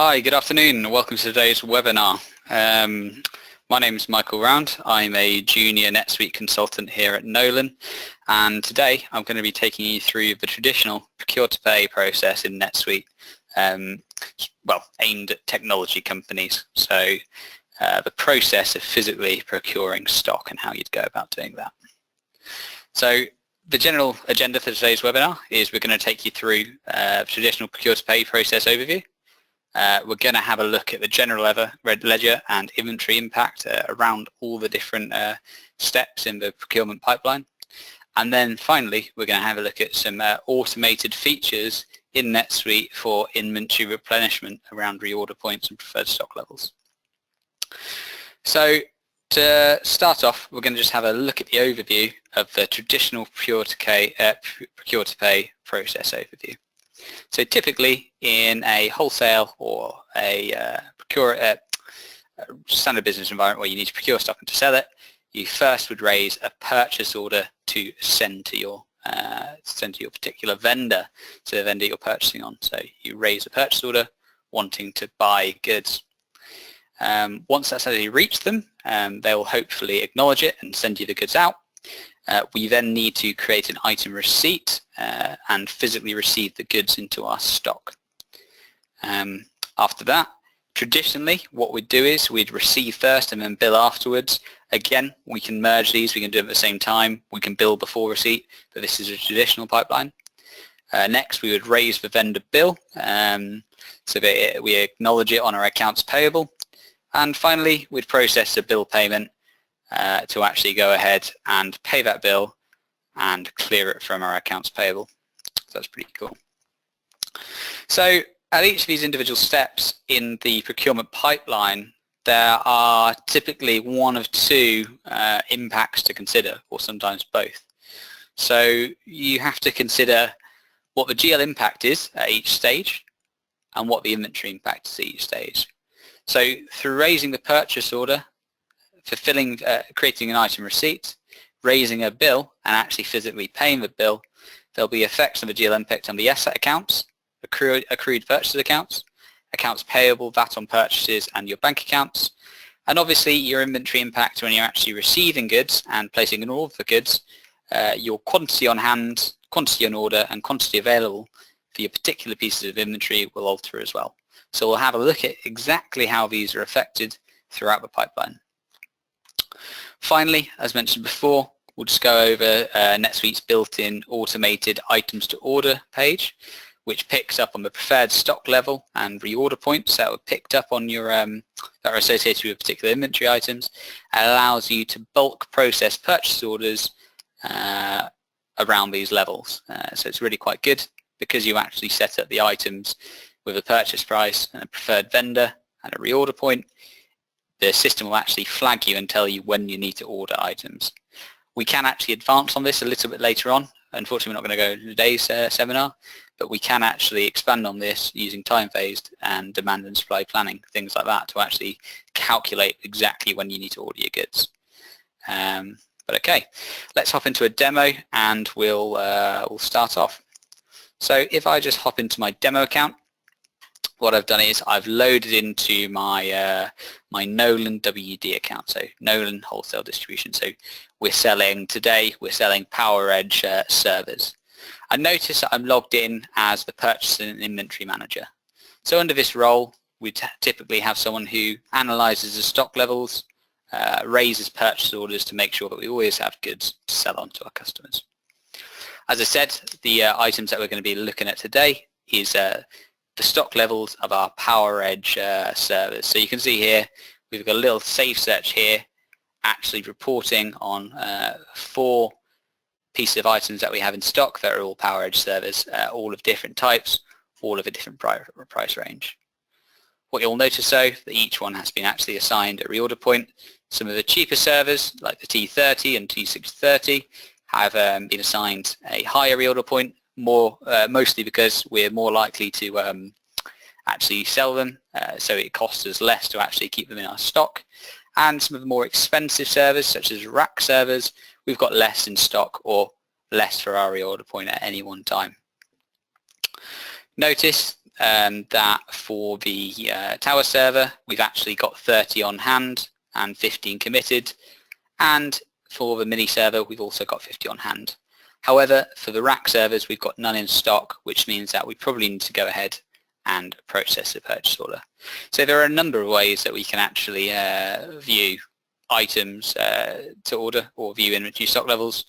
Hi, good afternoon. Welcome to today's webinar. My name is Michael Round. I'm a junior NetSuite consultant here at Nolan, and today I'm going to be taking you through the traditional procure-to-pay process in NetSuite, aimed at technology companies. So the process of physically procuring stock and how you'd go about doing that. So the general agenda for today's webinar is we're going to take you through traditional procure-to-pay process overview. We're going to have a look at the general ledger and inventory impact around all the different steps in the procurement pipeline. And then finally, we're going to have a look at some automated features in NetSuite for inventory replenishment around reorder points and preferred stock levels. So to start off, we're going to just have a look at the overview of the traditional procure-to-pay process overview. So typically in a wholesale or a standard business environment where you need to procure stock and to sell it, you first would raise a purchase order to send to your particular vendor, to the vendor you're purchasing on. So you raise a purchase order wanting to buy goods. Once that's actually reached them, they will hopefully acknowledge it and send you the goods out. We then need to create an item receipt and physically receive the goods into our stock. After that, traditionally what we'd do is we'd receive first and then bill afterwards. Again, we can merge these, we can do them at the same time, we can bill before receipt, but this is a traditional pipeline. Next, we would raise the vendor bill so that we acknowledge it on our accounts payable. And finally, we'd process a bill payment to actually go ahead and pay that bill and clear it from our accounts payable. So that's pretty cool. So at each of these individual steps in the procurement pipeline, there are typically one of two impacts to consider, or sometimes both. So you have to consider what the GL impact is at each stage and what the inventory impact is at each stage. So through raising the purchase order, fulfilling, creating an item receipt, raising a bill, and actually physically paying the bill, there'll be effects on the GL impact on the asset accounts, accrued purchase accounts, accounts payable, VAT on purchases, and your bank accounts. And obviously your inventory impact when you're actually receiving goods and placing an order for goods, your quantity on hand, quantity on order, and quantity available for your particular pieces of inventory will alter as well. So we'll have a look at exactly how these are affected throughout the pipeline. Finally, as mentioned before, we'll just go over NetSuite's built-in automated items to order page, which picks up on the preferred stock level and reorder points that were picked up on your that are associated with particular inventory items, and allows you to bulk process purchase orders around these levels. So it's really quite good because you actually set up the items with a purchase price and a preferred vendor and a reorder point. The system will actually flag you and tell you when you need to order items. We can actually advance on this a little bit later on. Unfortunately, we're not going to go into today's seminar, but we can actually expand on this using time-phased and demand and supply planning, things like that, to actually calculate exactly when you need to order your goods. But okay, let's hop into a demo and we'll start off. So if I just hop into my demo account, what I've done is I've loaded into my my Nolan WD account, so Nolan wholesale distribution. So we're selling Power Edge servers. I notice that I'm logged in as the purchase and inventory manager. So under this role, we typically have someone who analyzes the stock levels, raises purchase orders to make sure that we always have goods to sell on to our customers. As I said, the items that we're going to be looking at today is the stock levels of our Power Edge servers. So you can see here, we've got a little safe search here, actually reporting on 4 pieces of items that we have in stock that are all Power Edge servers, all of different types, all of a different price range. What you'll notice though, that each one has been actually assigned a reorder point. Some of the cheaper servers, like the T30 and T630, have been assigned a higher reorder point, mostly because we're more likely to actually sell them, so it costs us less to actually keep them in our stock. And some of the more expensive servers, such as rack servers, we've got less in stock or less for our reorder point at any one time. Notice that for the tower server, we've actually got 30 on hand and 15 committed, and for the mini server, we've also got 50 on hand. However, for the rack servers, we've got none in stock, which means that we probably need to go ahead and process a purchase order. So there are a number of ways that we can actually view items to order or view inventory stock levels.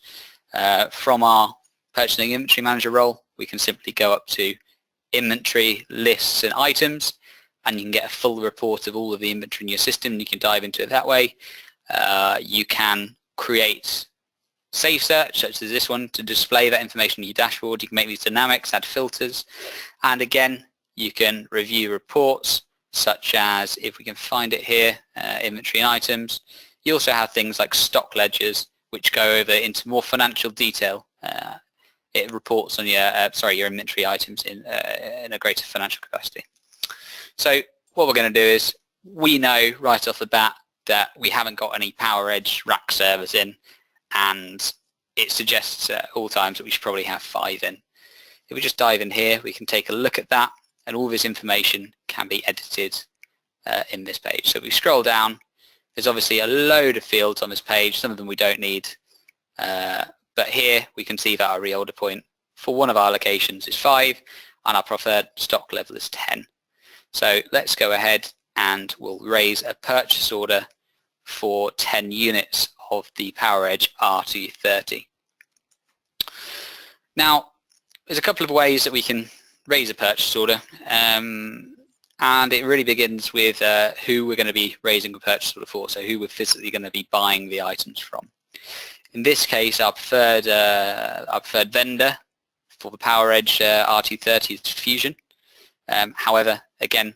From our purchasing inventory manager role, we can simply go up to inventory, lists and items, and you can get a full report of all of the inventory in your system, and you can dive into it that way. You can create save search, such as this one, to display that information in your dashboard. You can make these dynamics, add filters, and again, you can review reports, such as, if we can find it here, inventory and items. You also have things like stock ledgers, which go over into more financial detail. It reports on your your inventory items in a greater financial capacity. So what we're going to do is, we know right off the bat that we haven't got any PowerEdge rack servers in, and it suggests at all times that we should probably have 5 in. If we just dive in here, we can take a look at that, and all this information can be edited in this page. So if we scroll down, there's obviously a load of fields on this page. Some of them we don't need, but here we can see that our reorder point for one of our locations is 5, and our preferred stock level is 10. So let's go ahead and we'll raise a purchase order for 10 units of the PowerEdge R230. Now, there's a couple of ways that we can raise a purchase order, and it really begins with who we're going to be raising a purchase order for, so who we're physically going to be buying the items from. In this case, our preferred vendor for the PowerEdge R230 is Fusion. However, again,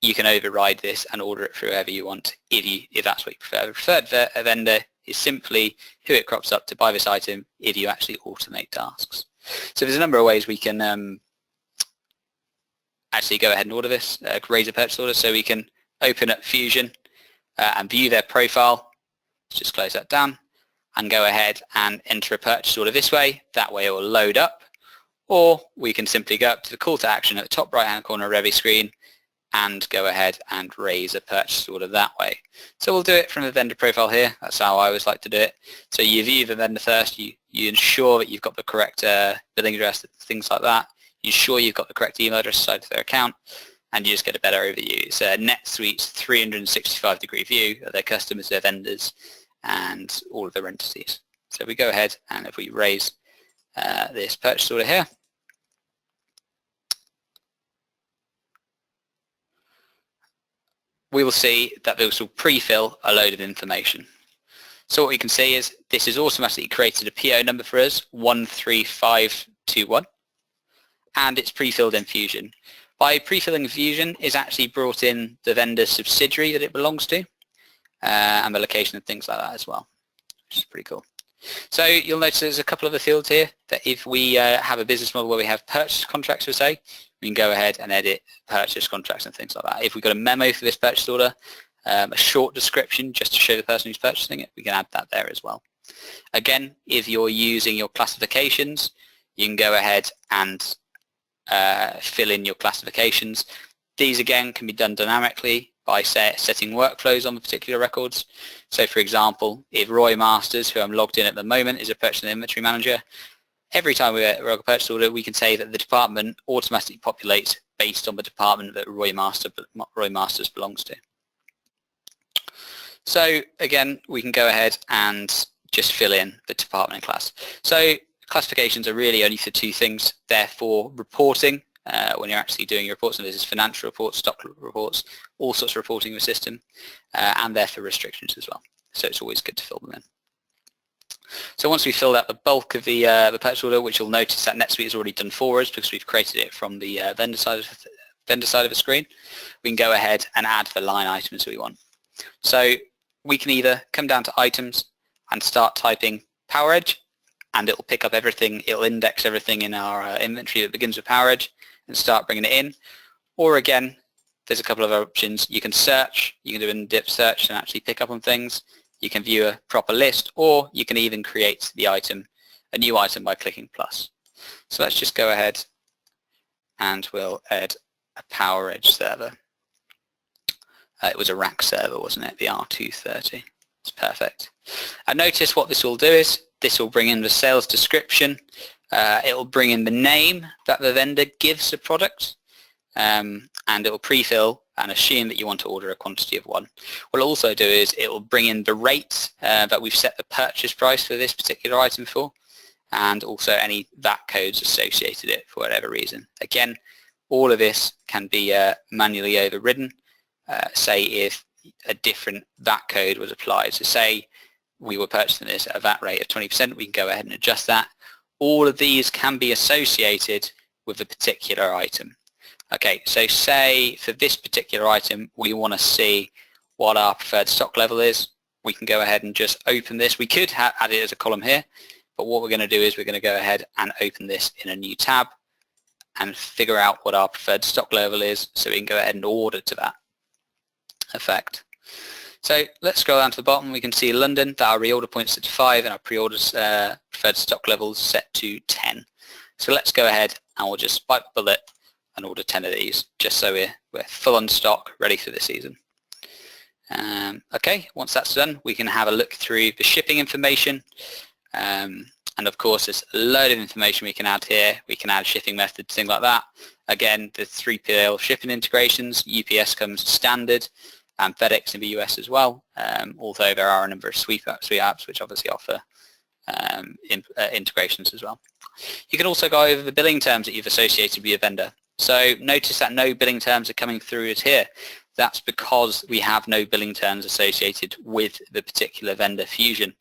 you can override this and order it through whoever you want if that's what you prefer. The preferred vendor is simply who it crops up to buy this item if you actually automate tasks. So there's a number of ways we can actually go ahead and order this, raise a purchase order. So we can open up Fusion and view their profile. Let's just close that down and go ahead and enter a purchase order this way. That way it will load up. Or we can simply go up to the call to action at the top right hand corner of every screen and go ahead and raise a purchase order that way. So we'll do it from the vendor profile here. That's how I always like to do it. So you view the vendor first, you ensure that you've got the correct billing address, things like that. You ensure you've got the correct email address assigned to their account, and you just get a better overview. It's NetSuite's 365-degree view of their customers, their vendors, and all of their entities. So we go ahead, and if we raise this purchase order here, we will see that this will pre-fill a load of information. So what we can see is this has automatically created a PO number for us, 13521, and it's pre-filled in Fusion. By pre-filling Fusion, it's actually brought in the vendor's subsidiary that it belongs to, and the location and things like that as well, which is pretty cool. So you'll notice there's a couple of the fields here that if we have a business model where we have purchase contracts, per se, we can go ahead and edit purchase contracts and things like that. If we've got a memo for this purchase order, a short description just to show the person who's purchasing it, we can add that there as well. Again, if you're using your classifications, you can go ahead and fill in your classifications. These again can be done dynamically by setting workflows on the particular records. So for example, if Roy Masters, who I'm logged in at the moment, is a purchasing inventory manager, every time we log a purchase order, we can say that the department automatically populates based on the department that Roy Masters belongs to. So again, we can go ahead and just fill in the department and class. So classifications are really only for 2 things. They're for reporting, when you're actually doing your reports, and this is financial reports, stock reports, all sorts of reporting in the system, and they're for restrictions as well. So it's always good to fill them in. So once we've filled out the bulk of the purchase order, which you'll notice that NetSuite has already done for us because we've created it from the vendor side of the screen, we can go ahead and add the line items that we want. So we can either come down to items and start typing PowerEdge, and it'll pick up everything, it'll index everything in our inventory that begins with PowerEdge and start bringing it in. Or again, there's a couple of options. You can search, you can do an in-depth search and actually pick up on things. You can view a proper list, or you can even create the item, a new item by clicking plus. So let's just go ahead and we'll add a PowerEdge server. It was a rack server, wasn't it? The R230. It's perfect. And notice what this will do is this will bring in the sales description. It will bring in the name that the vendor gives the product, and it will pre-fill and assume that you want to order a quantity of one. What it'll also do is it will bring in the rate that we've set the purchase price for this particular item for, and also any VAT codes associated with it for whatever reason. Again, all of this can be manually overridden. Say if a different VAT code was applied. So say we were purchasing this at a VAT rate of 20%, we can go ahead and adjust that. All of these can be associated with the particular item. Okay, so say for this particular item, we want to see what our preferred stock level is. We can go ahead and just open this. We could add it as a column here, but what we're going to do is we're going to go ahead and open this in a new tab and figure out what our preferred stock level is so we can go ahead and order to that effect. So let's scroll down to the bottom. We can see London, that our reorder point's set to 5 and our pre-orders preferred stock levels set to 10. So let's go ahead and we'll just bite the bullet and order 10 of these, just so we're full on stock, ready for the season. Okay, once that's done, we can have a look through the shipping information. And of course, there's a load of information we can add here. We can add shipping methods, things like that. Again, the 3PL shipping integrations, UPS comes standard, and FedEx in the US as well, although there are a number of suite apps which obviously offer integrations as well. You can also go over the billing terms that you've associated with your vendor. So notice that no billing terms are coming through as here. That's because we have no billing terms associated with the particular vendor Fusion.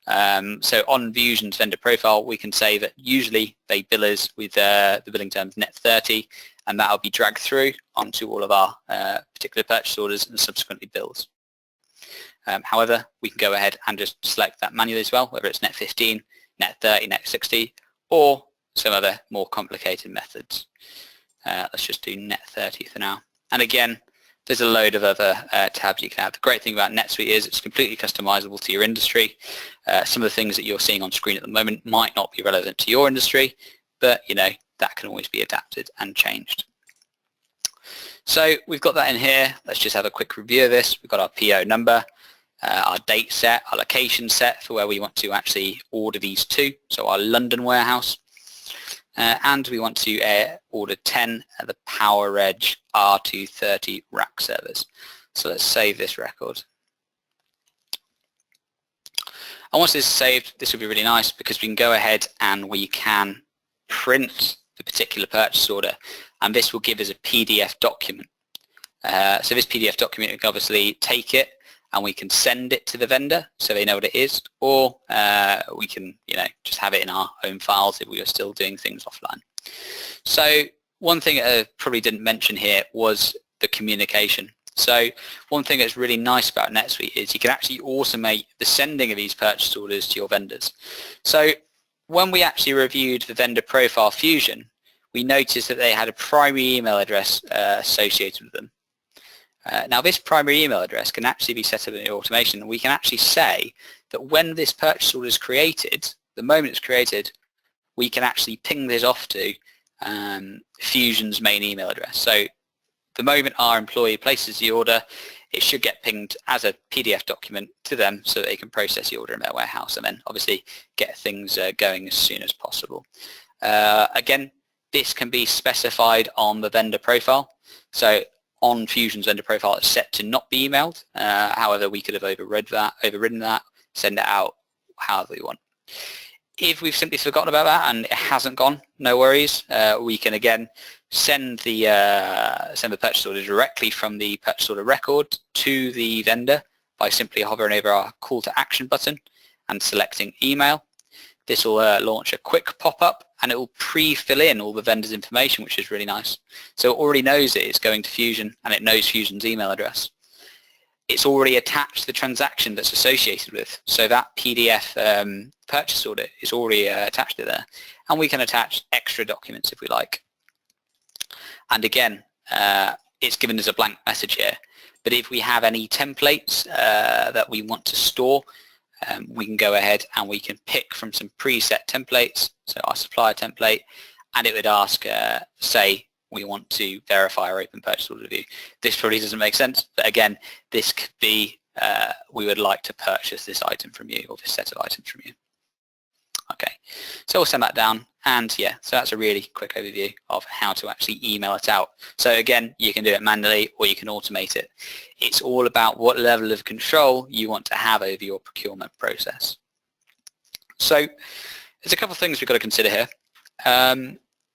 So on Fusion's vendor profile, we can say that usually they bill us with the billing terms net 30, and that'll be dragged through onto all of our particular purchase orders and subsequently bills. However, we can go ahead and just select that manually as well, whether it's net 15, net 30, net 60, or some other more complicated methods. Let's just do net 30 for now. And again, there's a load of other tabs you can add. The great thing about NetSuite is it's completely customizable to your industry. Some of the things that you're seeing on screen at the moment might not be relevant to your industry, but you know, that can always be adapted and changed. So we've got that in here. Let's just have a quick review of this. We've got our PO number, our date set, our location set for where we want to actually order these to, so our London warehouse. And we want to order 10 of the PowerEdge R230 rack servers. So let's save this record. And once this is saved, this will be really nice because we can go ahead and we can print the particular purchase order, and this will give us a PDF document. So this PDF document, we can obviously take it and we can send it to the vendor so they know what it is, or we can, you know, just have it in our own files if we are still doing things offline. So one thing I probably didn't mention here was the communication. So one thing that's really nice about NetSuite is you can actually automate the sending of these purchase orders to your vendors. So when we actually reviewed the vendor profile Fusion, we noticed that they had a primary email address associated with them. Now this primary email address can actually be set up in the automation, and we can actually say that when this purchase order is created, the moment it's created, we can actually ping this off to Fusion's main email address. So the moment our employee places the order, it should get pinged as a PDF document to them so that they can process the order in their warehouse and then obviously get things going as soon as possible. Again, this can be specified on the vendor profile. So on Fusion's vendor profile, it's set to not be emailed. However, we could have overridden that, send it out however we want. If we've simply forgotten about that and it hasn't gone, no worries. We can again send the purchase order directly from the purchase order record to the vendor by simply hovering over our call to action button and selecting email. This will launch a quick pop-up and it will pre-fill in all the vendor's information, which is really nice. So it already knows it is going to Fusion and it knows Fusion's email address. It's already attached the transaction that's associated with. So that PDF purchase order is already attached to there. And we can attach extra documents if we like. And again, it's given us a blank message here. But if we have any templates that we want to store, we can go ahead and we can pick from some preset templates, so our supplier template, and it would ask, say, we want to verify our open purchase order view. This probably doesn't make sense, but again, this could be we would like to purchase this item from you or this set of items from you. Okay, so we'll send that down, and yeah, so that's a really quick overview of how to actually email it out. So again, you can do it manually or you can automate it. It's all about what level of control you want to have over your procurement process. So there's a couple of things we've got to consider here.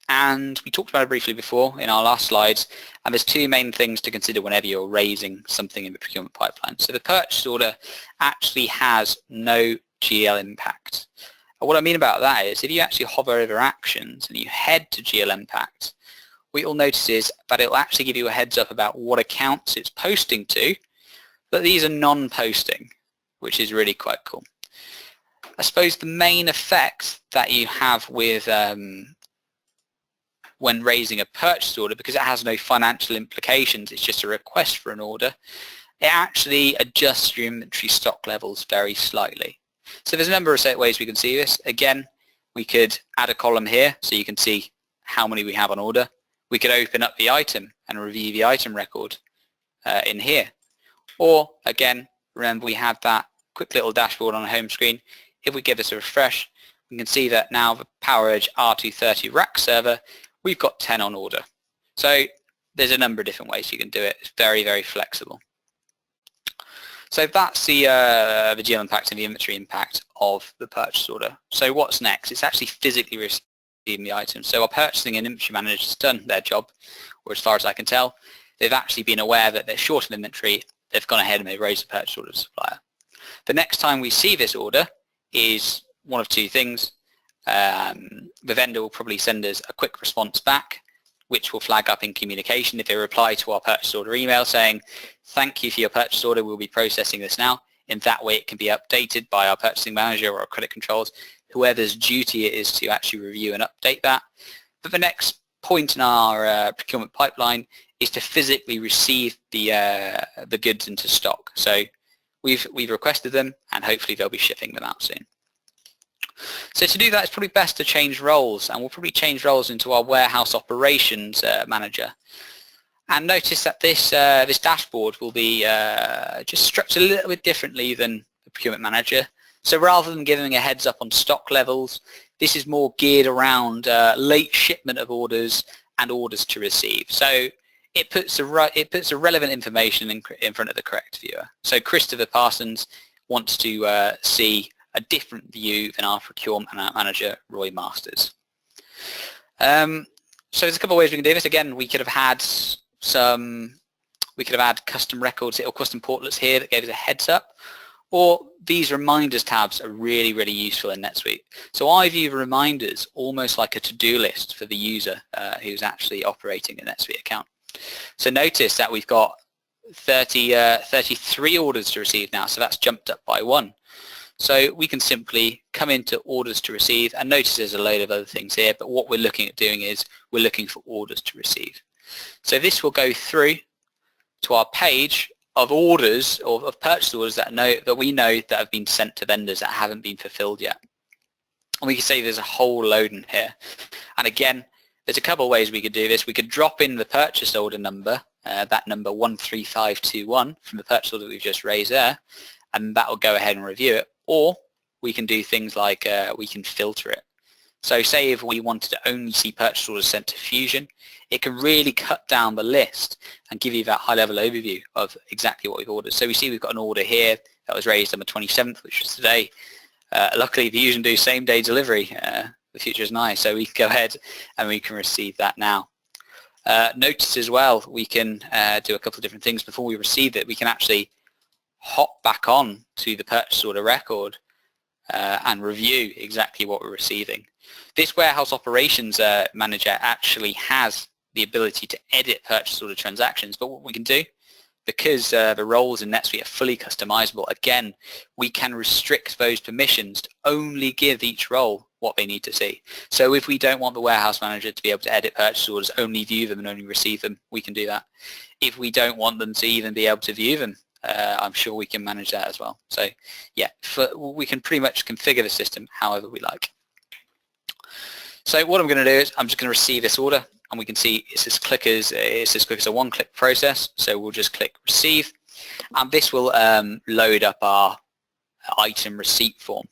And we talked about it briefly before in our last slides, and there's two main things to consider whenever you're raising something in the procurement pipeline. So the purchase order actually has no GL impact. And what I mean about that is if you actually hover over actions and you head to GL impact, what you'll notice is that it'll actually give you a heads up about what accounts it's posting to, but these are non-posting, which is really quite cool. I suppose the main effect that you have with when raising a purchase order, because it has no financial implications, it's just a request for an order, it actually adjusts your inventory stock levels very slightly. So there's a number of ways we can see this. Again, we could add a column here so you can see how many we have on order. We could open up the item and review the item record in here. Or again, remember we had that quick little dashboard on the home screen. If we give this a refresh, we can see that now the PowerEdge R230 rack server, we've got 10 on order. So there's a number of different ways you can do it. It's very, very flexible. So that's the GL impact and the inventory impact of the purchase order. So what's next? It's actually physically receiving the item. So our purchasing and inventory manager has done their job, or as far as I can tell, they've actually been aware that they're short of inventory. They've gone ahead and they've raised the purchase order to the supplier. The next time we see this order is one of two things. The vendor will probably send us a quick response back, which will flag up in communication if they reply to our purchase order email saying, thank you for your purchase order, we'll be processing this now. In that way it can be updated by our purchasing manager or our credit controls, whoever's duty it is to actually review and update that. But the next point in our procurement pipeline is to physically receive the goods into stock. So we've requested them and hopefully they'll be shipping them out soon. So to do that, it's probably best to change roles, and we'll probably change roles into our warehouse operations manager. And notice that this dashboard will be just structured a little bit differently than the procurement manager. So rather than giving a heads up on stock levels, this is more geared around late shipment of orders and orders to receive. So it puts the relevant information in front of the correct viewer. So Christopher Parsons wants to see a different view than our procurement manager, Roy Masters. So there's a couple of ways we can do this. Again, we could have had custom records or custom portlets here that gave us a heads up, or these reminders tabs are really, really useful in NetSuite. So I view reminders almost like a to-do list for the user who's actually operating a NetSuite account. So notice that we've got 33 orders to receive now, so that's jumped up by 1. So we can simply come into orders to receive, and notice there's a load of other things here, but what we're looking at doing is we're looking for orders to receive. So this will go through to our page of orders, or of purchase orders that we know that have been sent to vendors that haven't been fulfilled yet. And we can say there's a whole load in here. And again, there's a couple of ways we could do this. We could drop in the purchase order number, that number 13521 from the purchase order that we've just raised there, and that will go ahead and review it. Or we can do things like we can filter it. So say if we wanted to only see purchase orders sent to Fusion, it can really cut down the list and give you that high-level overview of exactly what we've ordered. So we see we've got an order here that was raised on the 27th, which was today. Luckily, Fusion do same-day delivery. The future is nice, so we can go ahead and we can receive that now. Notice as well, we can do a couple of different things. Before we receive it, we can actually hop back on to the purchase order record and review exactly what we're receiving. This warehouse operations manager actually has the ability to edit purchase order transactions, but what we can do, because the roles in NetSuite are fully customizable, again, we can restrict those permissions to only give each role what they need to see. So if we don't want the warehouse manager to be able to edit purchase orders, only view them and only receive them, we can do that. If we don't want them to even be able to view them, I'm sure we can manage that as well. So yeah, we can pretty much configure the system however we like. So what I'm going to do is I'm just going to receive this order, and we can see it's as quick as a one-click process. So we'll just click receive, and this will load up our item receipt form.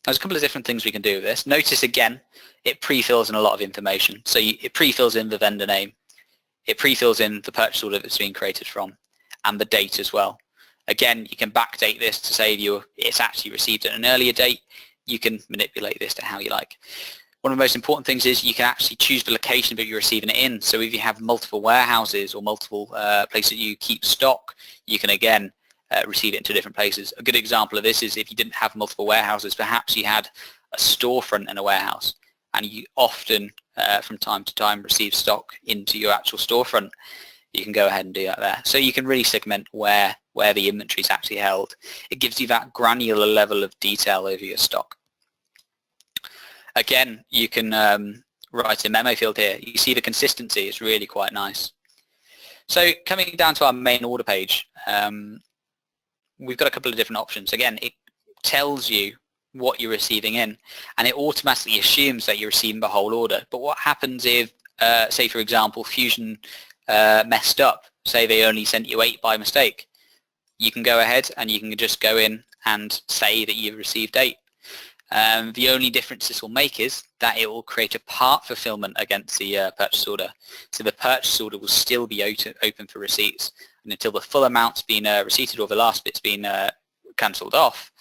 There's a couple of different things we can do with this. Notice again, it pre-fills in a lot of information. So it pre-fills in the vendor name, it pre-fills in the purchase order that's being created from, and the date as well. Again, you can backdate this to say it's actually received at an earlier date. You can manipulate this to how you like. One of the most important things is you can actually choose the location that you're receiving it in. So if you have multiple warehouses or multiple places you keep stock, you can again receive it into different places. A good example of this is if you didn't have multiple warehouses, perhaps you had a storefront and a warehouse, and you often from time to time receive stock into your actual storefront. You can go ahead and do that there. So you can really segment where the inventory is actually held. It gives you that granular level of detail over your stock. Again, you can write a memo field here. You see the consistency is really quite nice. So coming down to our main order page, we've got a couple of different options. Again, it tells you what you're receiving in, and it automatically assumes that you're receiving the whole order. But what happens if, say for example, Fusion messed up, say they only sent you 8 by mistake? You can go ahead and you can just go in and say that you've received 8. The only difference this will make is that it will create a part fulfillment against the purchase order. So the purchase order will still be open for receipts, and until the full amount's been receipted or the last bit's been cancelled off,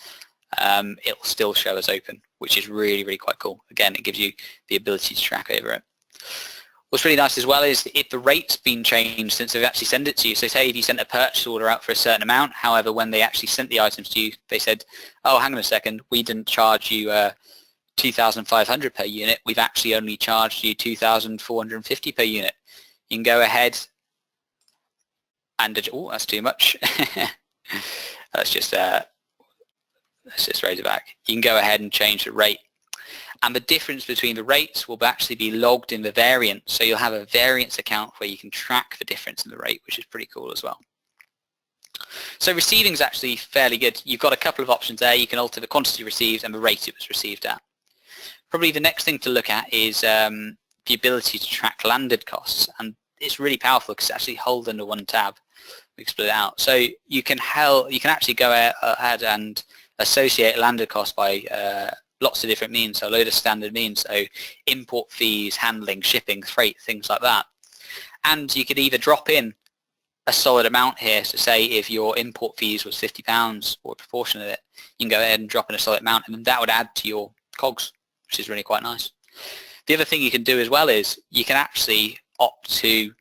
it will still show as open, which is really, really quite cool. Again, it gives you the ability to track over it. What's really nice as well is if the rate's been changed since they've actually sent it to you. So say if you sent a purchase order out for a certain amount, however, when they actually sent the items to you, they said, oh, hang on a second, we didn't charge you 2,500 per unit. We've actually only charged you 2,450 per unit. You can go ahead and, oh, that's too much. Let's just raise it back. You can go ahead and change the rate. And the difference between the rates will actually be logged in the variant. So you'll have a variance account where you can track the difference in the rate, which is pretty cool as well. So receiving is actually fairly good. You've got a couple of options there. You can alter the quantity received and the rate it was received at. Probably the next thing to look at is the ability to track landed costs. And it's really powerful because it's actually held under one tab. We can split it out. So you can actually go ahead and associate landed costs by lots of different means, so a load of standard means, so import fees, handling, shipping, freight, things like that. And you could either drop in a solid amount here, so say if your import fees was £50 or a proportion of it, you can go ahead and drop in a solid amount, and then that would add to your COGS, which is really quite nice. The other thing you can do as well is you can actually opt to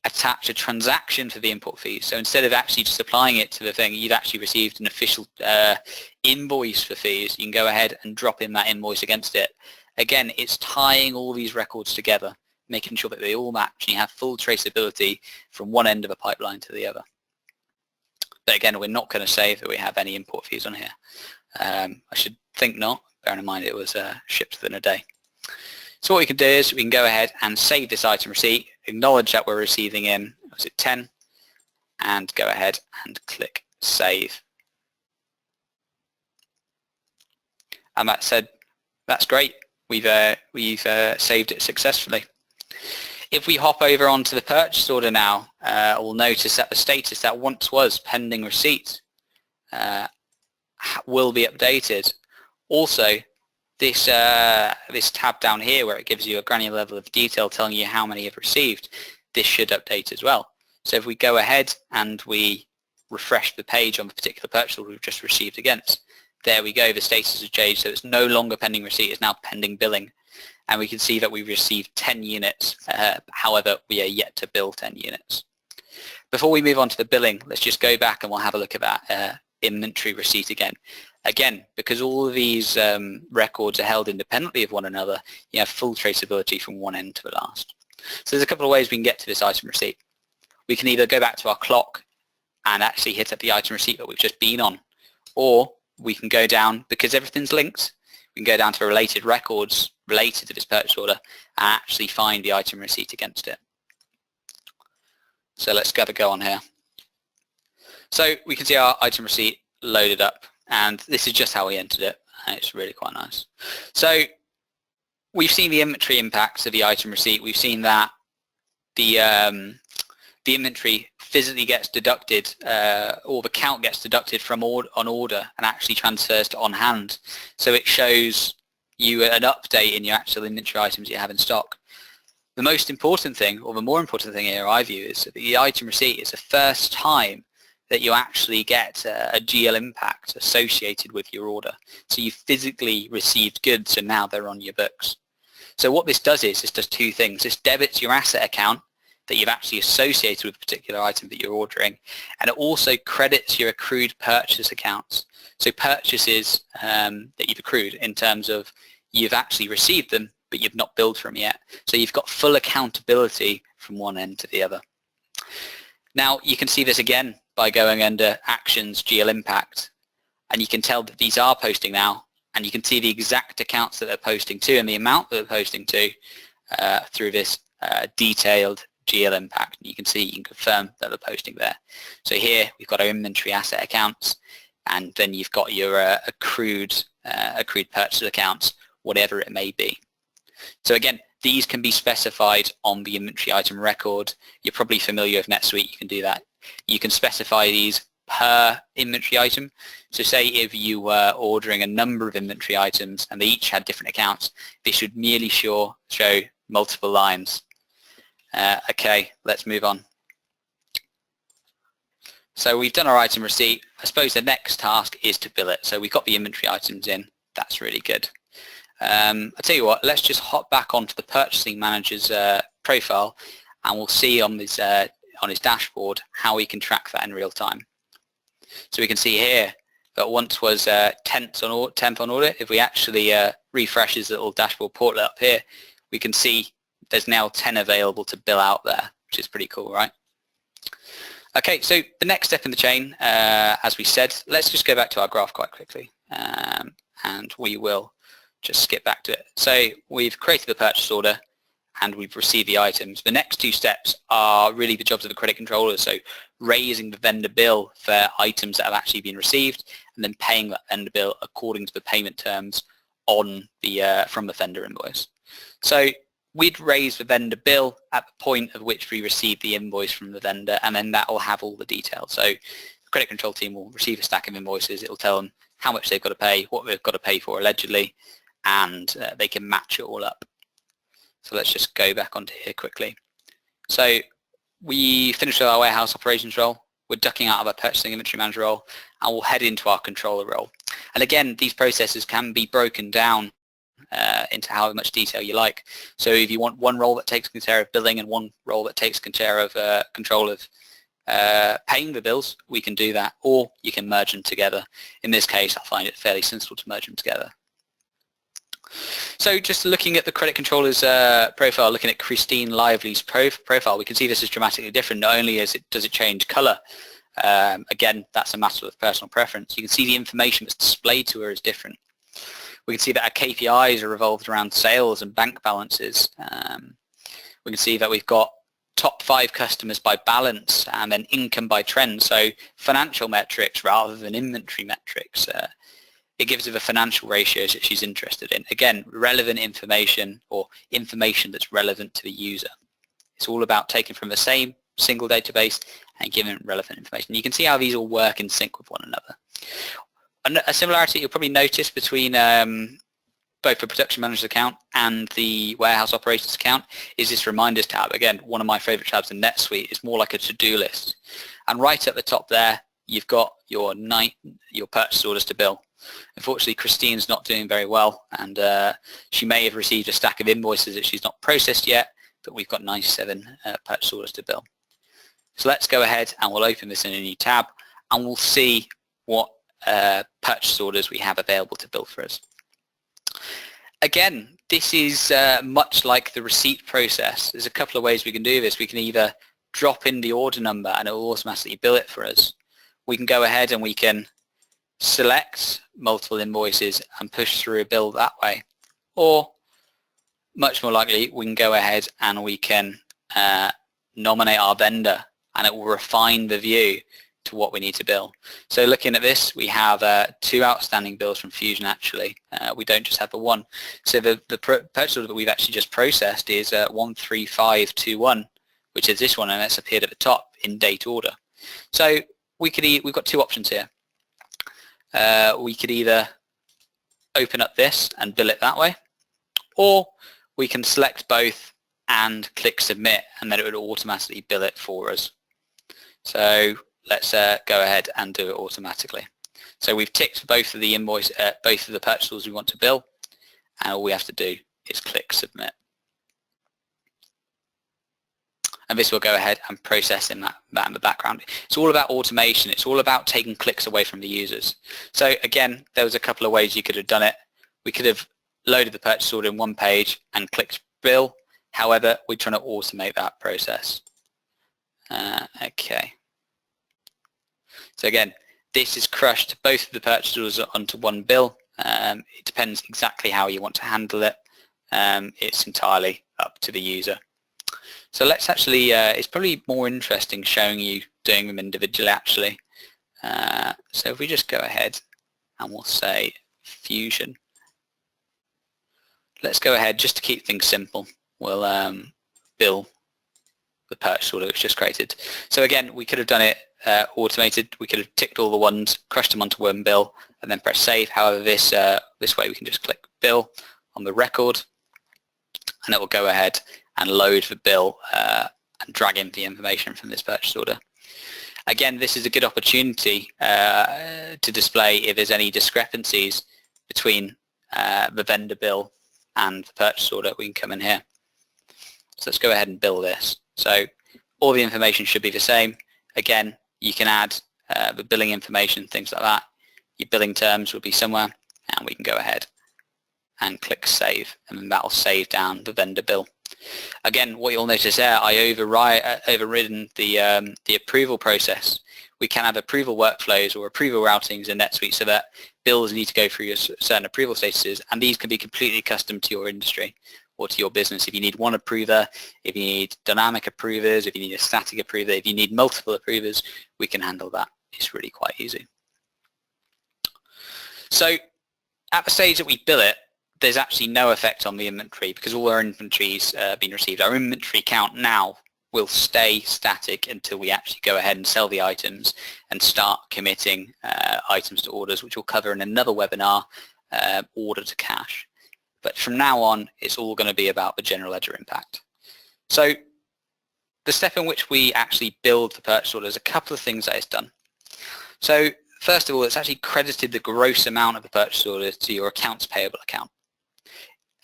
attach a transaction to the import fees. So instead of actually just applying it to the thing, you've actually received an official invoice for fees. You can go ahead and drop in that invoice against it. Again, it's tying all these records together, making sure that they all match and you have full traceability from one end of a pipeline to the other. But again, we're not going to say that we have any import fees on here. I should think not, bearing in mind it was shipped within a day. So what we can do is we can go ahead and save this item receipt, acknowledge that we're receiving in, was it 10, and go ahead and click save. And that said, that's great. We've saved it successfully. If we hop over onto the purchase order now, we'll notice that the status that once was pending receipt will be updated. Also, this tab down here where it gives you a granular level of detail telling you how many you've received, this should update as well. So if we go ahead and we refresh the page on the particular purchase order we've just received against, there we go, the status has changed, so it's no longer pending receipt, it's now pending billing. And we can see that we've received 10 units, however we are yet to bill 10 units. Before we move on to the billing, let's just go back and we'll have a look at that inventory receipt again. Again, because all of these records are held independently of one another, you have full traceability from one end to the last. So there's a couple of ways we can get to this item receipt. We can either go back to our clock and actually hit up the item receipt that we've just been on, or we can go down, because everything's linked, we can go down to related records related to this purchase order and actually find the item receipt against it. So let's go on here. So we can see our item receipt loaded up, and this is just how we entered it, and it's really quite nice. So we've seen the inventory impacts of the item receipt. We've seen that the inventory physically gets deducted, or the count gets deducted from on order and actually transfers to on hand. So it shows you an update in your actual inventory items you have in stock. The most important thing, or the more important thing here I view, is that the item receipt is the first time that you actually get a GL impact associated with your order. So you physically received goods and now they're on your books. So what this does is, this does two things. This debits your asset account that you've actually associated with a particular item that you're ordering, and it also credits your accrued purchase accounts. So purchases that you've accrued in terms of you've actually received them, but you've not billed for them yet. So you've got full accountability from one end to the other. Now you can see this again by going under Actions, GL Impact, and you can tell that these are posting now, and you can see the exact accounts that they're posting to and the amount that they're posting to through this detailed GL Impact. And you can see, you can confirm that they're posting there. So here we've got our inventory asset accounts, and then you've got your accrued purchase accounts, whatever it may be. So again, these can be specified on the inventory item record. You're probably familiar with NetSuite, you can do that. You can specify these per inventory item. So say if you were ordering a number of inventory items and they each had different accounts, they should merely show multiple lines. Okay, let's move on. So we've done our item receipt. I suppose the next task is to bill it. So we've got the inventory items in. That's really good. I'll tell you what, let's just hop back onto the purchasing manager's profile, and we'll see on his dashboard how we can track that in real time. So we can see here that once was 10th on order. If we actually refresh his little dashboard portal up here, we can see there's now 10 available to bill out there, which is pretty cool, right? Okay, so the next step in the chain, as we said, let's just go back to our graph quite quickly, and we will just skip back to it. So we've created the purchase order and we've received the items. The next two steps are really the jobs of the credit controller, so raising the vendor bill for items that have actually been received and then paying that vendor bill according to the payment terms on the from the vendor invoice. So we'd raise the vendor bill at the point at which we receive the invoice from the vendor, and then that will have all the details. So the credit control team will receive a stack of invoices. It will tell them how much they've got to pay, what they've got to pay for allegedly, and they can match it all up. So let's just go back onto here quickly. So we finished with our warehouse operations role. We're ducking out of our purchasing inventory manager role, and we'll head into our controller role. And again, these processes can be broken down into how much detail you like. So if you want one role that takes care of billing and one role that takes care of control of paying the bills, we can do that, or you can merge them together. In this case, I find it fairly sensible to merge them together. So just looking at the credit controller's profile, looking at Christine Lively's profile, we can see this is dramatically different. Not only does it change color, again, that's a matter of personal preference. You can see the information that's displayed to her is different. We can see that our KPIs are revolved around sales and bank balances. We can see that we've got top 5 customers by balance and then income by trend, so financial metrics rather than inventory metrics. It gives her the financial ratios that she's interested in. Again, relevant information, or information that's relevant to the user. It's all about taking from the same single database and giving relevant information. You can see how these all work in sync with one another. A similarity you'll probably notice between both the production manager's account and the warehouse operations account is this reminders tab. Again, one of my favorite tabs in NetSuite. Is more like a to-do list. And right at the top there, you've got your purchase orders to bill. Unfortunately, Christine's not doing very well, and she may have received a stack of invoices that she's not processed yet, but we've got 97 purchase orders to bill. So let's go ahead and we'll open this in a new tab, and we'll see what purchase orders we have available to bill for us. Again, this is much like the receipt process. There's a couple of ways we can do this. We can either drop in the order number and it will automatically bill it for us. We can go ahead and we can select multiple invoices and push through a bill that way. Or, much more likely, we can go ahead and we can nominate our vendor, and it will refine the view to what we need to bill. So looking at this, we have 2 outstanding bills from Fusion actually. We don't just have the one. So the purchase order that we've actually just processed is 13521, which is this one, and it's appeared at the top in date order. So we've got 2 options here. We could either open up this and bill it that way, or we can select both and click submit, and then it would automatically bill it for us. So let's go ahead and do it automatically. So we've ticked both of the both of the purchase orders we want to bill, and all we have to do is click submit. And this will go ahead and process that in the background. It's all about automation. It's all about taking clicks away from the users. So again, there was a couple of ways you could have done it. We could have loaded the purchase order in one page and clicked bill. However, we're trying to automate that process. Okay. So again, this is crushed both of the purchase orders onto one bill. It depends exactly how you want to handle it. It's entirely up to the user. So let's actually, it's probably more interesting showing you doing them individually actually. So if we just go ahead and we'll say Fusion. Let's go ahead, just to keep things simple, we'll bill the purchase order that's just created. So again, we could have done it automated. We could have ticked all the ones, crushed them onto one bill, and then press save. However, this way we can just click bill on the record, and it will go ahead and load the bill and drag in the information from this purchase order. Again, this is a good opportunity to display if there's any discrepancies between the vendor bill and the purchase order. We can come in here. So let's go ahead and bill this. So all the information should be the same. Again, you can add the billing information, things like that. Your billing terms will be somewhere, and we can go ahead and click save, and then that will save down the vendor bill. Again, what you'll notice there, I overridden the approval process. We can have approval workflows or approval routings in NetSuite so that bills need to go through certain approval statuses, and these can be completely custom to your industry or to your business. If you need one approver, if you need dynamic approvers, if you need a static approver, if you need multiple approvers, we can handle that. It's really quite easy. So at the stage that we bill it, there's actually no effect on the inventory because all our inventory's been received. Our inventory count now will stay static until we actually go ahead and sell the items and start committing items to orders, which we'll cover in another webinar, order to cash. But from now on, it's all going to be about the general ledger impact. So the step in which we actually build the purchase order is a couple of things that it's done. So first of all, it's actually credited the gross amount of the purchase order to your accounts payable account.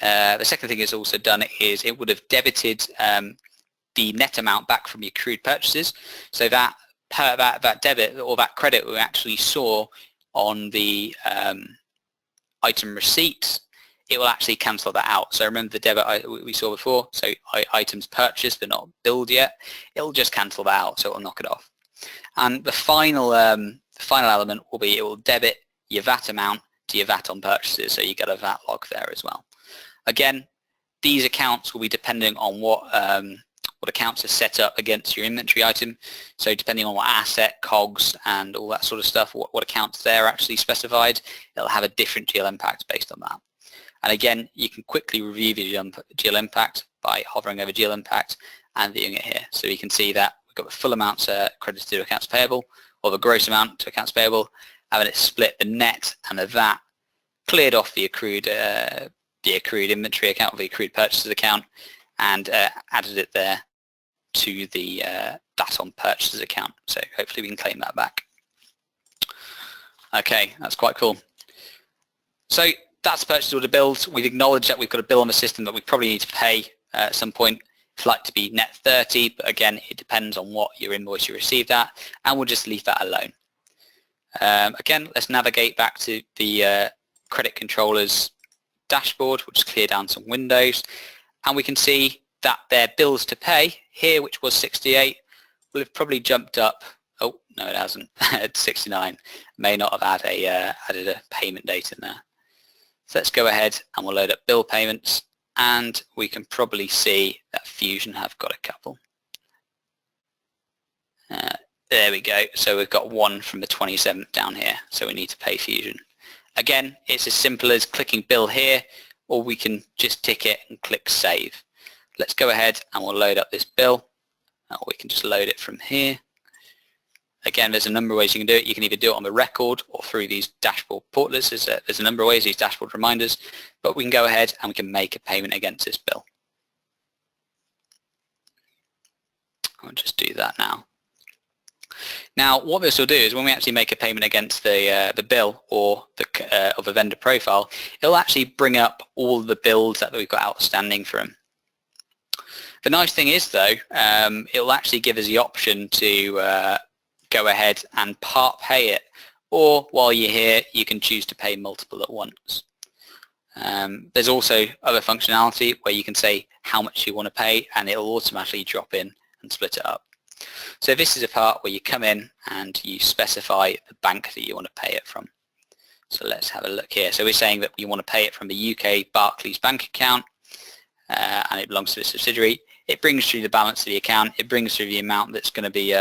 The second thing it's also done is it would have debited the net amount back from your accrued purchases, so that debit or that credit we actually saw on the item receipts, it will actually cancel that out. So remember the debit we saw before, so items purchased but not billed yet, it'll just cancel that out, so it'll knock it off. And the final element will be it will debit your VAT amount to your VAT on purchases, so you get a VAT log there as well. Again, these accounts will be depending on what accounts are set up against your inventory item. So depending on what asset, COGS, and all that sort of stuff, what accounts they're actually specified, it'll have a different GL impact based on that. And again, you can quickly review the GL impact by hovering over GL impact and viewing it here. So you can see that we've got the full amounts credited to accounts payable, or the gross amount to accounts payable, and then it split the net and the VAT, cleared off the accrued inventory account, or the accrued purchases account, and added it there to the VAT on purchases account. So hopefully we can claim that back. Okay, that's quite cool. So that's the purchase order build. We've acknowledged that we've got a bill on the system that we probably need to pay at some point. It's like to be net 30, but again, it depends on what your invoice you received at, and we'll just leave that alone. Again, let's navigate back to the credit controller's dashboard. We'll just clear down some windows, and we can see that their bills to pay here, which was 68, will have probably jumped up. Oh no, it hasn't. It's 69. May not have added a payment date in there. So let's go ahead and we'll load up bill payments, and we can probably see that Fusion have got a couple. There we go. So we've got one from the 27th down here. So we need to pay Fusion. Again, it's as simple as clicking bill here, or we can just tick it and click save. Let's go ahead and we'll load up this bill. Or we can just load it from here. Again, there's a number of ways you can do it. You can either do it on the record or through these dashboard portlets. There's a number of ways, these dashboard reminders, but we can go ahead and we can make a payment against this bill. I'll just do that now. Now, what this will do is when we actually make a payment against the bill or the vendor profile, it'll actually bring up all the bills that we've got outstanding for them. The nice thing is, though, it'll actually give us the option to go ahead and part pay it, or while you're here, you can choose to pay multiple at once. There's also other functionality where you can say how much you want to pay, and it'll automatically drop in and split it up. So this is a part where you come in and you specify the bank that you want to pay it from. So let's have a look here. So we're saying that we want to pay it from the UK Barclays bank account, and it belongs to the subsidiary. It brings through the balance of the account. It brings through the amount that's going to be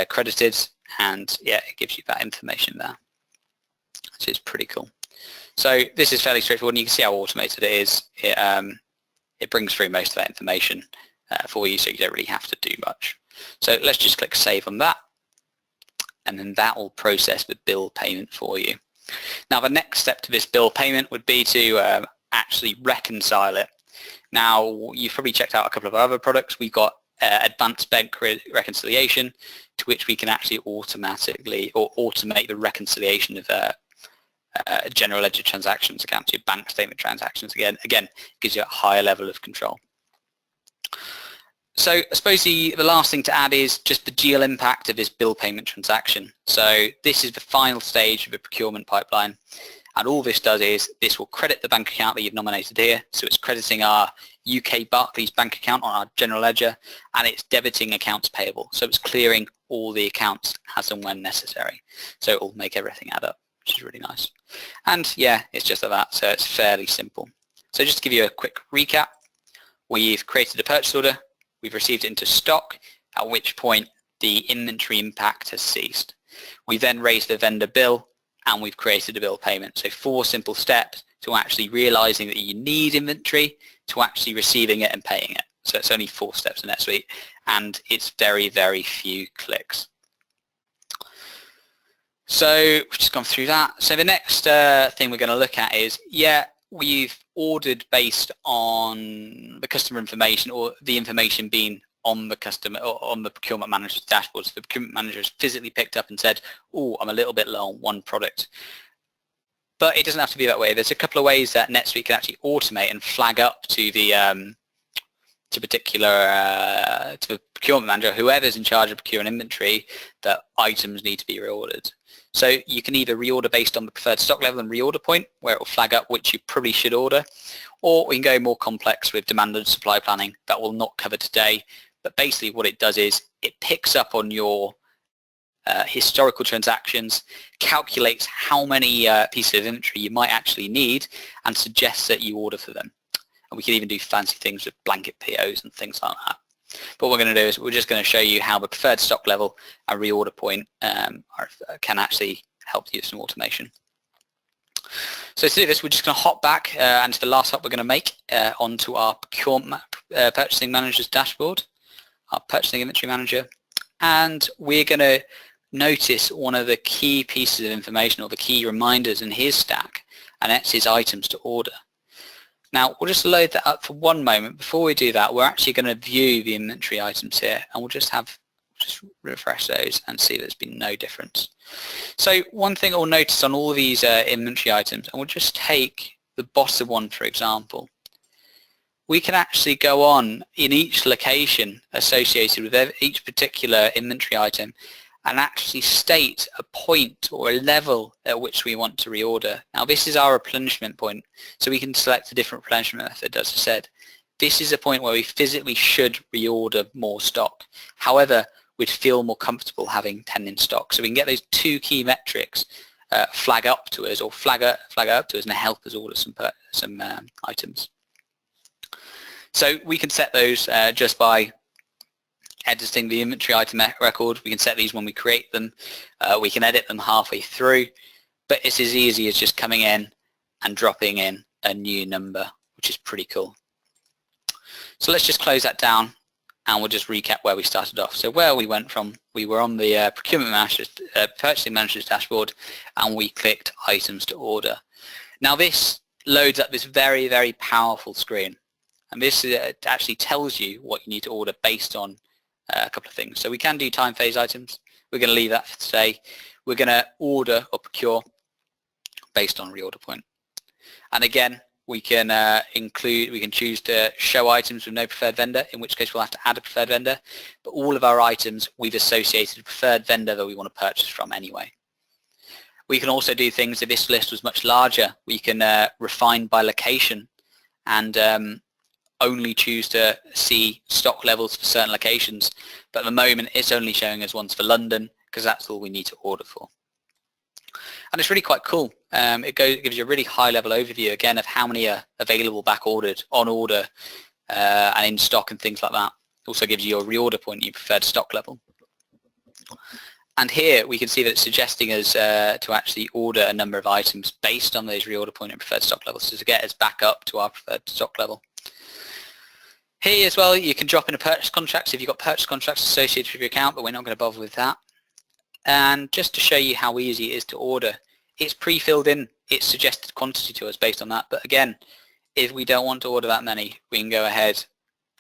credited, and yeah, it gives you that information there, which is pretty cool. So this is fairly straightforward, and you can see how automated it is. It brings through most of that information for you, so you don't really have to do much. So let's just click save on that, and then that will process the bill payment for you. Now the next step to this bill payment would be to actually reconcile it. Now you've probably checked out a couple of other products. We've got advanced bank reconciliation, to which we can actually automatically or automate the reconciliation of general ledger transactions accounts, your bank statement transactions. Again, gives you a higher level of control. So I suppose the last thing to add is just the GL impact of this bill payment transaction. So this is the final stage of the procurement pipeline, and all this does is this will credit the bank account that you've nominated here. So it's crediting our UK Barclays bank account on our general ledger, and it's debiting accounts payable. So it's clearing all the accounts as and when necessary. So it will make everything add up, which is really nice. And yeah, it's just like that, so it's fairly simple. So just to give you a quick recap, we've created a purchase order, we've received it into stock, at which point the inventory impact has ceased. We then raised the vendor bill, and we've created a bill payment. So 4 simple steps to actually realizing that you need inventory, to actually receiving it and paying it. So it's only 4 steps in NetSuite, and it's very, very few clicks. So we've just gone through that. So the next thing we're going to look at is, yeah, we've ordered based on the customer information, or the information being on the customer or on the procurement manager's dashboard. So the procurement manager has physically picked up and said, oh, I'm a little bit low on one product. But it doesn't have to be that way. There's a couple of ways that NetSuite can actually automate and flag up to the to the procurement manager, whoever's in charge of procuring inventory, that items need to be reordered. So you can either reorder based on the preferred stock level and reorder point, where it will flag up which you probably should order, or we can go more complex with demand and supply planning. That will not cover today, but basically what it does is it picks up on your historical transactions, calculates how many pieces of inventory you might actually need, and suggests that you order for them. And we can even do fancy things with blanket POs and things like that. But what we're going to do is we're just going to show you how the preferred stock level and reorder point can actually help you with some automation. So to do this, we're just going to hop back and to the last hop we're going to make onto our procurement purchasing manager's dashboard, our purchasing inventory manager, and we're going to notice one of the key pieces of information, or the key reminders in his stack, and that's his items to order. Now we'll just load that up for one moment. Before we do that, we're actually going to view the inventory items here, and we'll just refresh those and see there's been no difference. So one thing we'll notice on all of these inventory items, and we'll just take the bottom one for example, we can actually go on in each location associated with each particular inventory item and actually state a point or a level at which we want to reorder. Now this is our replenishment point, so we can select a different replenishment method, as I said. This is a point where we physically should reorder more stock. However, we'd feel more comfortable having 10 in stock. So we can get those 2 key metrics flag up to us, or flag up to us, and help us order some items. So we can set those just by editing the inventory item record. We can set these when we create them. We can edit them halfway through, but it's as easy as just coming in and dropping in a new number, which is pretty cool. So let's just close that down, and we'll just recap where we started off. So where we went from, we were on the procurement manager's, purchasing manager's dashboard, and we clicked items to order. Now this loads up this very, very powerful screen, and this actually tells you what you need to order based on a couple of things. So we can do time phase items. We're going to leave that for today. We're going to order or procure based on reorder point. And again, we can we can choose to show items with no preferred vendor, in which case we'll have to add a preferred vendor. But all of our items, we've associated a preferred vendor that we want to purchase from anyway. We can also do things, if this list was much larger, we can refine by location and only choose to see stock levels for certain locations. But at the moment, it's only showing us ones for London, because that's all we need to order for. And it's really quite cool. It gives you a really high-level overview, again, of how many are available back-ordered, on order, and in stock and things like that. It also gives you your reorder point, your preferred stock level. And here we can see that it's suggesting us to actually order a number of items based on those reorder point and preferred stock levels, so to get us back up to our preferred stock level. Here as well, you can drop in a purchase contract. So if you've got purchase contracts associated with your account, but we're not going to bother with that. And just to show you how easy it is to order, it's pre-filled in its suggested quantity to us based on that. But again, if we don't want to order that many, we can go ahead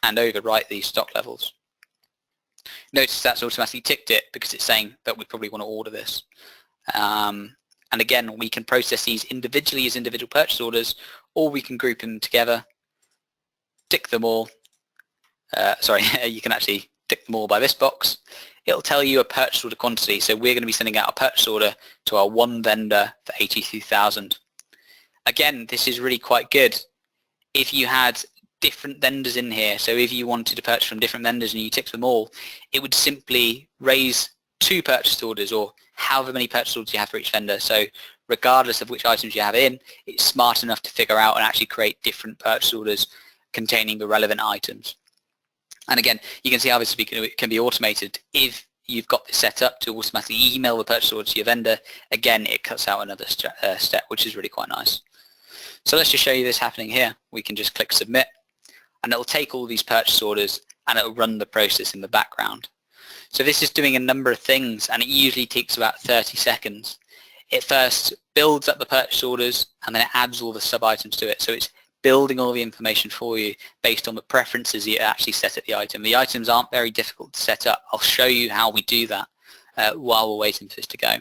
and overwrite these stock levels. Notice that's automatically ticked it because it's saying that we probably want to order this. And again, we can process these individually as individual purchase orders, or we can group them together, tick them all. You can actually tick them all by this box. It'll tell you a purchase order quantity. So we're going to be sending out a purchase order to our one vendor for 82,000. Again, this is really quite good. If you had different vendors in here, so if you wanted to purchase from different vendors and you ticked them all, it would simply raise 2 purchase orders, or however many purchase orders you have for each vendor. So regardless of which items you have in, it's smart enough to figure out and actually create different purchase orders containing the relevant items. And again, you can see how this can be automated. If you've got this set up to automatically email the purchase order to your vendor, again, it cuts out another step, which is really quite nice. So let's just show you this happening here. We can just click submit, and it'll take all these purchase orders and it'll run the process in the background. So this is doing a number of things, and it usually takes about 30 seconds. It first builds up the purchase orders, and then it adds all the sub-items to it. So it's building all the information for you based on the preferences you actually set at the item. The items aren't very difficult to set up. I'll show you how we do that while we're waiting for this to go.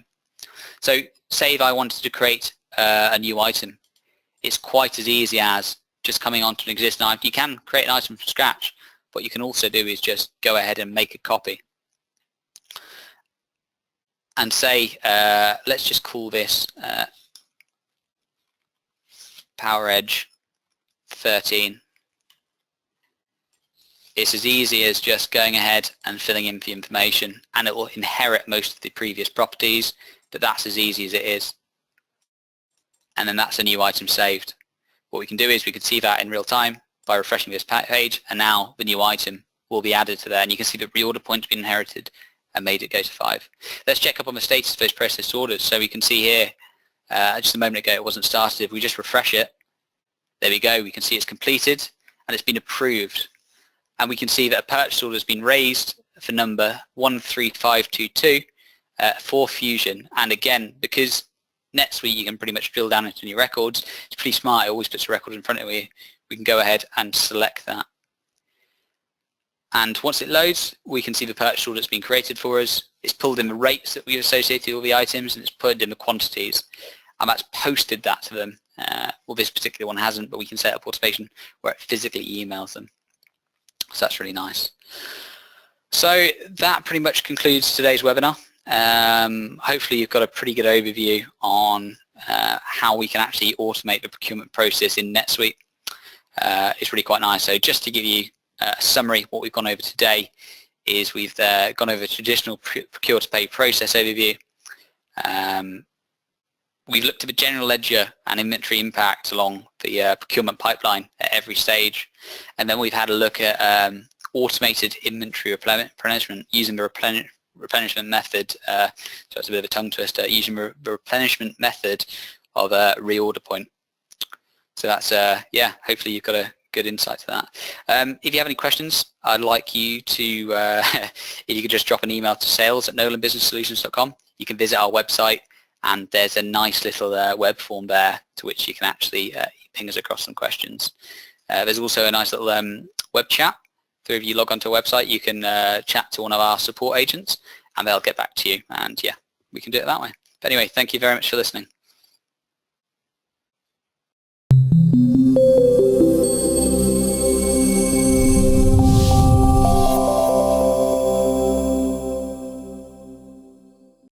So say if I wanted to create a new item, it's quite as easy as just coming onto an existing item. You can create an item from scratch. What you can also do is just go ahead and make a copy. And say, let's just call this Power Edge 13. It's as easy as just going ahead and filling in the information, and it will inherit most of the previous properties, but that's as easy as it is. And then that's a new item saved. What we can do is we can see that in real time by refreshing this page, and now the new item will be added to there, and you can see the reorder point's been inherited and made it go to 5. Let's check up on the status of those processed orders. So we can see here, just a moment ago it wasn't started. If we just refresh it, there we go, we can see it's completed and it's been approved. And we can see that a purchase order has been raised for number 13522 for Fusion. And again, because NetSuite you can pretty much drill down into your records, it's pretty smart, it always puts a record in front of you. We can go ahead and select that. And once it loads, we can see the purchase order that's been created for us. It's pulled in the rates that we've associated with all the items, and it's put in the quantities. And that's posted that to them. Well, this particular one hasn't, but we can set up automation where it physically emails them. So that's really nice. So that pretty much concludes today's webinar. Hopefully you've got a pretty good overview on how we can actually automate the procurement process in NetSuite. It's really quite nice. So just to give you a summary, what we've gone over today is we've gone over traditional procure to pay process overview. We've looked at the general ledger and inventory impact along the procurement pipeline at every stage, and then we've had a look at automated inventory replenishment using the replenishment method. So it's a bit of a tongue twister, using the replenishment method of a reorder point. So that's, yeah, hopefully you've got a good insight to that. If you have any questions, I'd like you to, if you could just drop an email to sales@nolanbusinesssolutions.com. You can visit our website, and there's a nice little web form there to which you can actually ping us across some questions. There's also a nice little web chat. So if you log onto our website, you can chat to one of our support agents, and they'll get back to you. And yeah, we can do it that way. But anyway, thank you very much for listening.